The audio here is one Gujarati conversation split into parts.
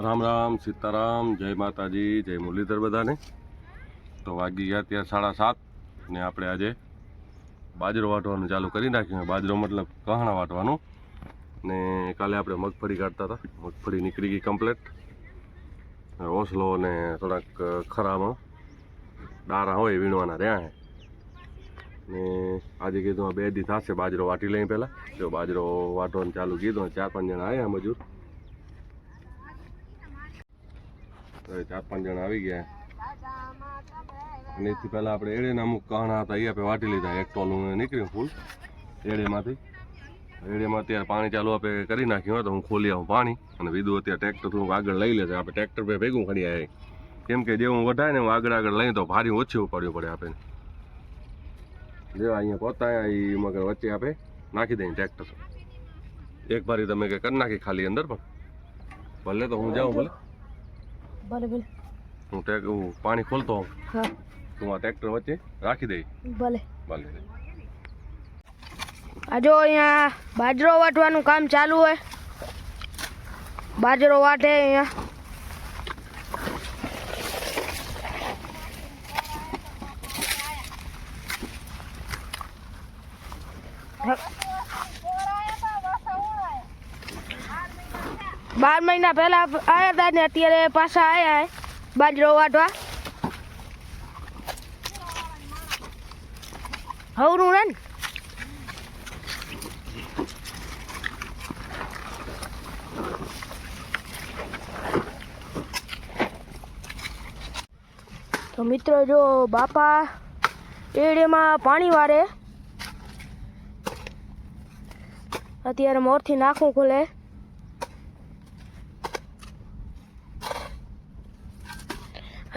રામ રામ સીતારામ, જય માતાજી, જય મુરલીધર બધાને. તો વાગી ગયા ત્યાં 7:30 ને આપણે આજે બાજરો વાટવાનું ચાલુ કરી નાખ્યું. બાજરો મતલબ કહણા વાટવાનું. ને કાલે આપણે મગફળી કાઢતા હતા, મગફળી નીકળી ગઈ કમ્પ્લેટ. ઓસલો ને થોડાક ખરામાં ડારા હોય વીણવાના રહ્યા હે. ને આજે કીધું 2 દી થશે બાજરો વાટી લઈ. પહેલાં જો બાજરો વાટવાનું ચાલુ કીધું. 4-5 જણા આવ્યા મજૂર, 4-5 જણા આવી ગયા. અને એથી પહેલાં આપણે એળેના અમુક કહણા હતા, એ આપણે વાટી લીધા. 1 ટોલું નીકળ્યું ફૂલ એળેમાંથી. એળેમાં અત્યારે પાણી ચાલુ આપણે કરી નાખ્યું. તો હું ખોલી આવું પાણી, અને વિદુ અત્યારે ટ્રેક્ટર થોડુંક આગળ લઈ લેશે. આપણે ટ્રેક્ટર પર ભેગું ખડી આવે, કેમ કે જેવું વઢાય ને હું આગળ લઈ તો ભારી ઓછી ઉપાડવું પડે આપણે. જેવા અહીંયા પોતા એ મગર વચ્ચે આપણે નાખી દઈએ ટ્રેક્ટર. એક ભારી તમે કે કરી નાખી ખાલી અંદર, પણ ભલે તો હું જાઉં. ભલે હું પાણી ખોલતો હોઉં, તું આ ટ્રેક્ટર વચ્ચે રાખી દઈ. ભલે. આ જો અહીંયા બાજરો વાટવાનું કામ ચાલુ હોય. બાજરો વાટે અહીંયા. બાર મહિના પહેલા આવ્યા હતા ને અત્યારે પાછા આવ્યા હે બાજરો વાટવા. હવરું ને તો મિત્રો, જો બાપા એડેમાં પાણી વારે. અત્યારે મોરથી નાખવું ખોલે.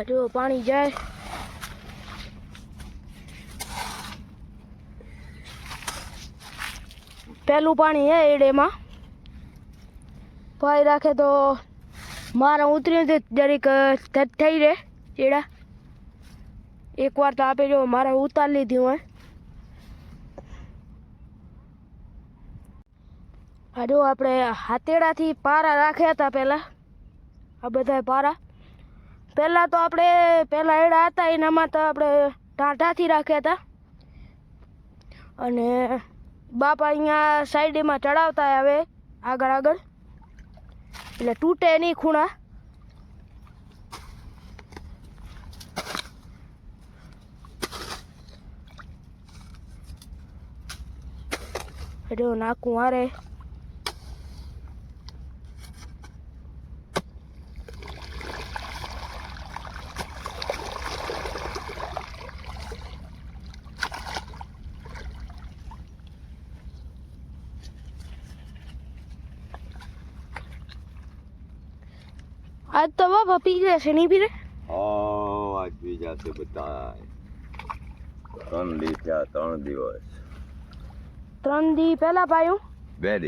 જો પાણી જાય. પહેલું પાણી હે એડેમાં. ભાઈ રાખે તો મારા ઉતરીને જરીક થઈ રહે ચેડા. એકવાર તો આપે જો મારે ઉતાર લીધી હોય. આ જો આપણે હાથેડાથી પારા રાખ્યા હતા પહેલાં. આ બધા પારા પહેલાં તો આપણે એડા હતા એનામાં તો આપણે ટાંટાથી રાખ્યા હતા. અને બાપા અહીંયા સાઈડમાં ચડાવતા આવે આગળ, એટલે તૂટે નહીં ખૂણા. જો નાખું હારે. આજ તો બાપા પી જશે, નહીં પી રે? આજ પી જશે બધા. 3 દી થયા, 3 દિવસ. 3 દી પહેલા પાયું. 2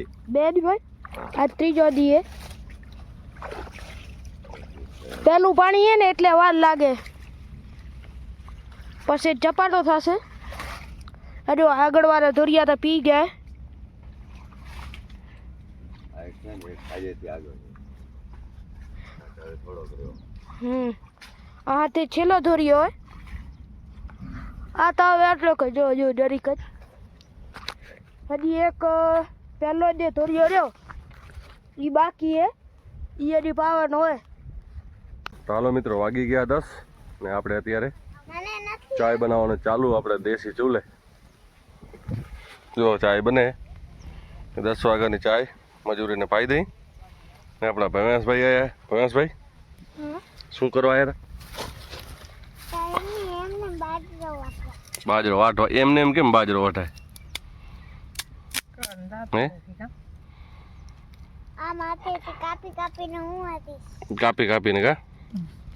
દી ભાઈ. આજ 3જો દી હે. પહેલું પાણી હે ને એટલે વાર લાગે, પછી ચપાટો થશે. હજુ આગળ વાળા ધોરિયા તો પી ગયા. હા, તે છેલ્લો ધોરિયો હોય. આ તો હવે આટલો કે જો જરીક જ. હજી એક પહેલો જે ધોરિયો રહ્યો એ બાકી હે, એ હજી પાવાનો હોય. ચાલો મિત્રો, વાગી ગયા 10 ને આપણે અત્યારે ચાય બનાવવાનું ચાલુ. આપણે દેશી ચૂલે જો ચાય બને. 10 વાગ્યાની ચાય મજૂરીને પાઈ દઈ. ને આપણા ભવેશભાઈ આવ્યા. ભવેશભાઈ શું કરવા આવ્યા હતા? બાજરો વાટવા. એમને એમ કેમ બાજરો વટાય? કાપી કાપીને કા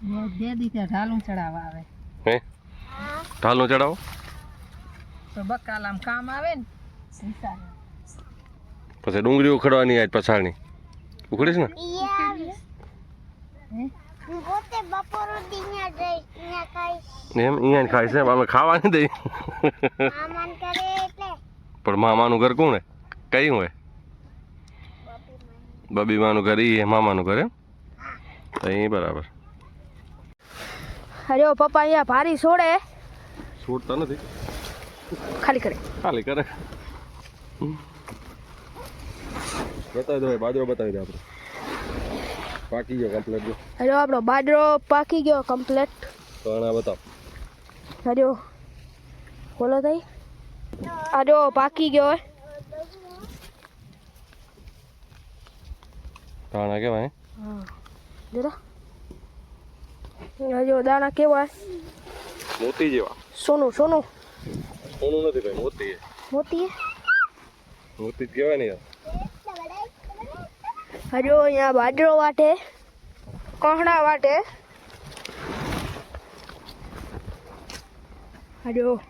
ઢાલું ચડાવવા આવે. હે, ઢાલું ચડાવો તો બકાલામ કામ આવે ને. પછી ડુંગળી ઉખડવાની આજ પછાડની ઉખડીશ ને. એમ અહીંયા ખાઈશ ને? અમે ખાવા નહીં દઈ. પણ મામાનું ઘર કોણ હે? કઈ હોય? બબી માનું ઘર? એ મામાનું ઘર એમ? અહીં બરાબર અરે પપ્પા અહીંયા ભારી છોડે છૂટતા નથી, ખાલી કરે. ખાલી કરે. બતાવી દો બાજરો, બતાવી દો આપણે. પાકી ગયો કમ્પ્લીટ. જો અરે આપણો બાજરો પાકી ગયો કમ્પ્લીટ. કણા બતાવ. અરે બોલો તઈ. અરે પાકી ગયો. કાણા કેવાય? હા જોડા. અરે દાણા કેવા? મોતી જેવા. સોનું સોનું. સોનું નથી ભાઈ, મોતી. મોતી મોતી જ કહેવાય ને યાર. હજો અહીંયા બાજરો વાટે, કોહડા વાટે. હજો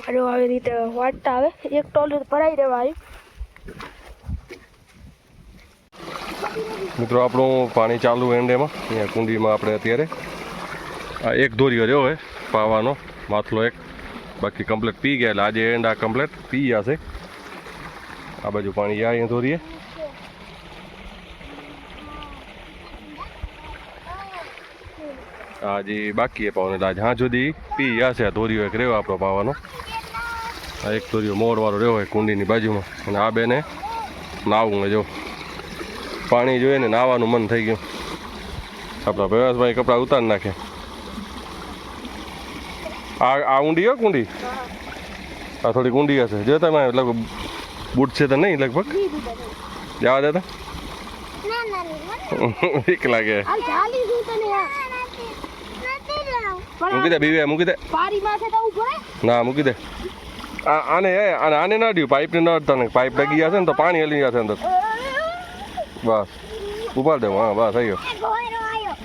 હજો આવી રીતે વાટતા આવે. એક ટોલું ભરાઈ દેવાય. મિત્રો આપણું પાણી ચાલુ એંડેમાં અહીંયા કુંડીમાં આપણે અત્યારે આ એક દોરીઓ રહ્યો હોય પાવાનો માથલો એક, બાકી કમ્પ્લીટ પી ગયા. એટલે આજે એન્ડ આ કમ્પ્લીટ પી ગયા છે. આ બાજુ પાણી જાય અહીંયા દોરીએ. આ જે બાકી એ પાવાનો એટલે આજે હા સુધી પી ગયા છે. આ દોરીઓ એક રહ્યો આપણો પાવાનો. આ એક દોરીઓ મોરવાળો રહ્યો હોય કુંડીની બાજુમાં. અને આ બેને નાવું જો પાણી જોઈએ ને નાવાનું મન થઈ ગયું. આપણા ભૈયાસભાઈ કપડાં ઉતારી નાખે. આ ઊંડી હો કુંડી, આ થોડીક ઊંડી હશે. જો તમે લગભગ બૂટ છે તો નહીં લગભગ જવા દેતા. બીક લાગે. મૂકી દે બીવે, મૂકી દે. ના મૂકી દે. આને આને ના દઉં, પાઇપને ન અડતા ને. પાઇપ લગી જશે ને તો પાણી હલી જશે અંદર. બસ ઉપાડ દે. હા બસ થઈ ગયો.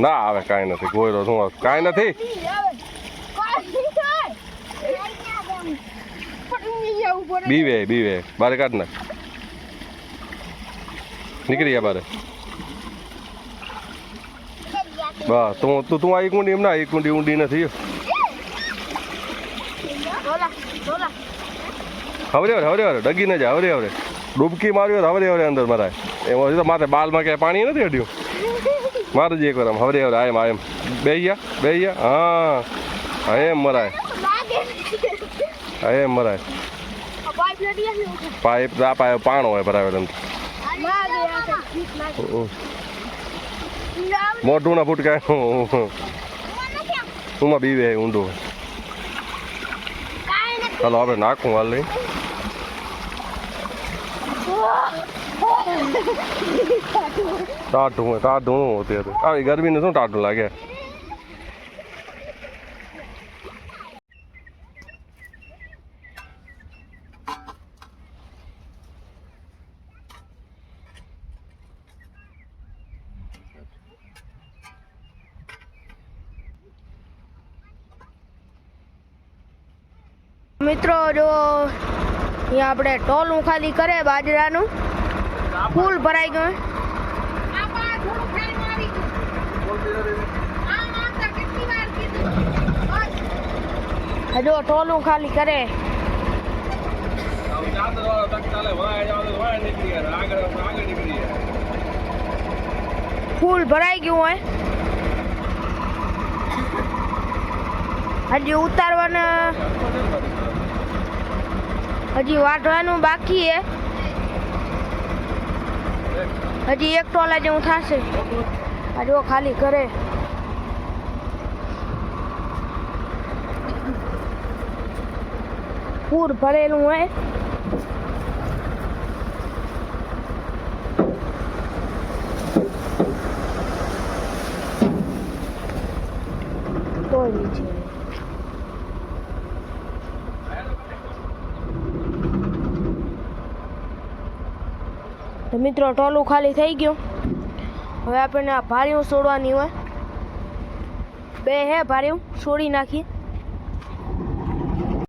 ના આવે કાંઈ નથી. ગોયરો શું આવે? કાંઈ નથી. બીવે બીવે બારે કાઢ નાખ. નીકળી ગયા બારે. બસ તું આ કુંડી એમ ના, એ કુંડી ઊંડી નથી. હવરે હવરે ડગી ન જાય. હવરે હવરે ડૂબકી માર્યો તો હવરે હવરે અંદર મરાય. એમાં તો માથે બાલમાં ક્યાંય પાણી નથી અડ્યું. મારે જ એક વાર આમ હવરે હવરે આમ આમ બે ગયા. હા એમ મરાય. એમ મરાય. પાઇપ પાણો હોય ભરાવેલ અંદર. મોઢું ના ફૂટકાય. ઉમાં બીવે ઊંડું. ચાલો આપણે નાખું હાલ લઈ. ટાઢું અત્યારે આવી ગરમીનું શું ટાઢું લાગે. મિત્રો જો અહીંયા આપણે ટોલું ખાલી કરે બાજરાનું, ફૂલ ભરાઈ ગયું. હજુ ટોલું ખાલી કરે. ફૂલ ભરાઈ ગયું હોય. હજી ઉતારવાના, હજી વાટવાનું બાકી છે. હજી એક ટોલા જેવું થશે. હજુ ખાલી કરે. પૂર ભરેલું હોય. કોઈ નીચે તો મિત્રો ટોલું ખાલી થઈ ગયું. હવે આપણને આ ભારીઓ છોડવાની હોય. બે હે ભારીઓ છોડી નાખીએ.